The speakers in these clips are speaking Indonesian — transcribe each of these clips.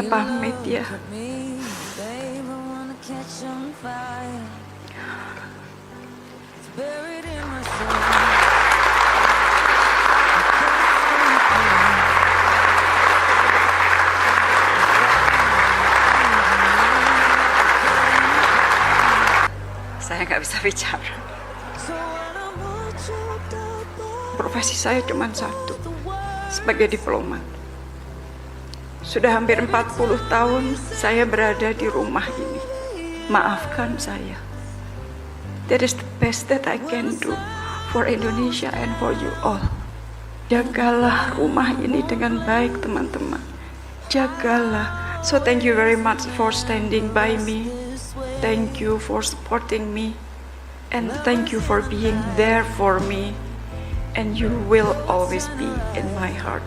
pamit ya. Saya nggak bisa bicara. Profesi saya cuma satu, sebagai diplomat. Sudah hampir 40 tahun saya berada di rumah ini. Maafkan saya. That is the best that I can do for Indonesia and for you all. Jagalah rumah ini dengan baik, teman-teman. Jagalah. So thank you very much for standing by me. Thank you for supporting me. And thank you for being there for me. And you will always be in my heart.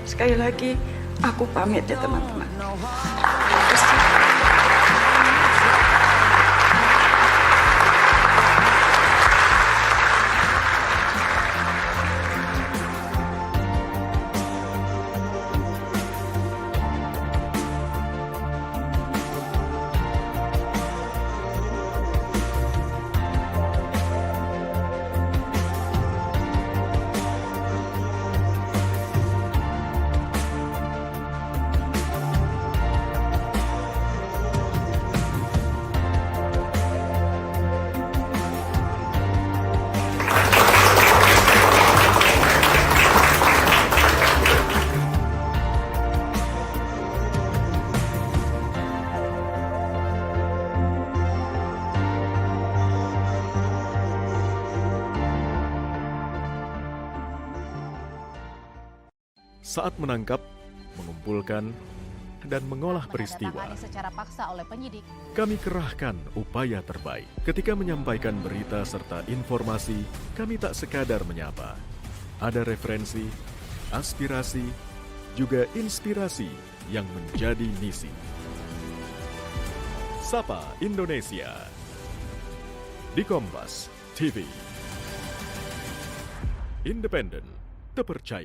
Sekali lagi, aku pamit ya teman-teman. Saat menangkap, mengumpulkan, dan mengolah peristiwa, secara paksa oleh penyidik. kami kerahkan upaya terbaik. Ketika menyampaikan berita serta informasi, kami tak sekadar menyapa. Ada referensi, aspirasi, juga inspirasi yang menjadi misi. Sapa Indonesia di Kompas TV. Independen, terpercaya.